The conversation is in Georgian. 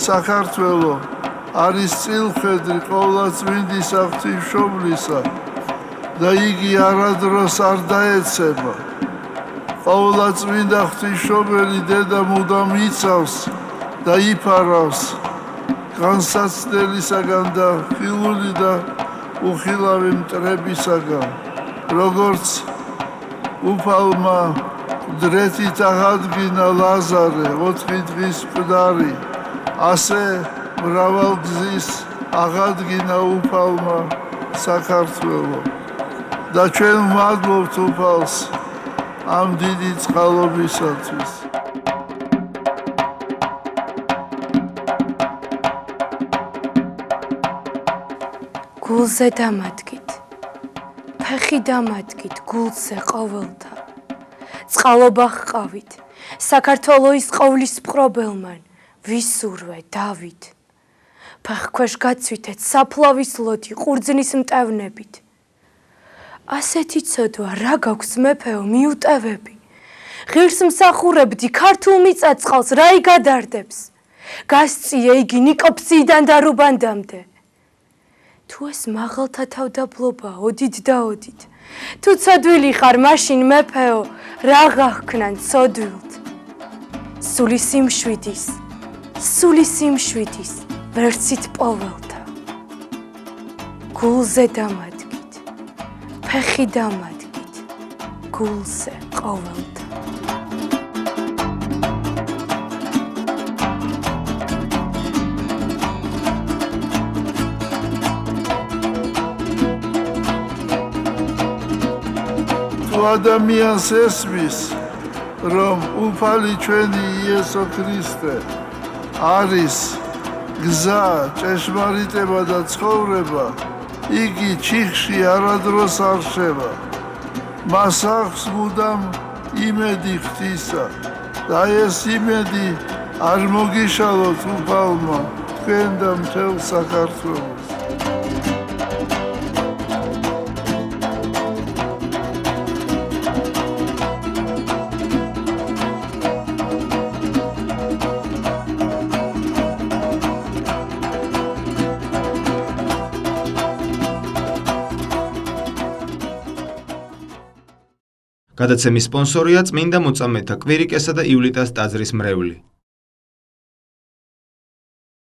საქართველო არის წილხედრი ყოვლადწმინდის ღვთისმშობლისა და იგი არადროს არ დაეცემა. ყოვლადწმინდა ღვთისმშობელი დედა მუდამ იცავს და იფარავს განსაცდელისაგან და ხილული და უხილავი მტრებისაგან, როგორც უფალმა დრეთით აღადგინა ლაზარე 4 დღის მკვდარი, ასე მრავალგზის აღადგინა უფალმა საქართველო და ჩვენ ვმადლობთ უფალს ამ დიდი წყალობისათვის. გულზე დამადგით, ფეხი დამადგით გულზე ყოველთა. წყალობა ჰყავით, საქართველოს ყოვლის მყრობელმან, ვისურვე დავით. ფეხქვეშ გაცვითეთ საფლავის ლოთი ყურძნის მტევნებით. ასეთი ცოდვა რა გაქვს მეფეო მიუტევები. ღირს მსახურებდი ქართულ მიწაწყალს რა იგადარდებს. გასწია იგი ნიკოპსიიდან და რუბანდამდე. თუ ეს მაღალთა თავდაბლობა ოდით და ოდით. თუ ცოდვილი ხარ მაშინ მეფეო რა გაჰქნან ცოდვილთ. სული სიმშვიდის ვერცით პოველთა. გულზე დამადგით, ფეხი დამადგით, გულზე ყოველთა. თუ ადამიანს ესმის, რომ უფალი ჩვენი იესო ქრისტე არის გზა, ჭეშმარიტება და ცხოვრება, იგი ჩიხში არადროს არ შევა. მას აქვს მუდამ იმედი ღვთისა და ეს იმედი არ მოგიშალოთ უფალმა თქვენ და მთელ საქართველოს. გადაცემის სპონსორია წმინდა მოწამეთა კვირიკესა და ივლიტას ტაძრის მრევლი.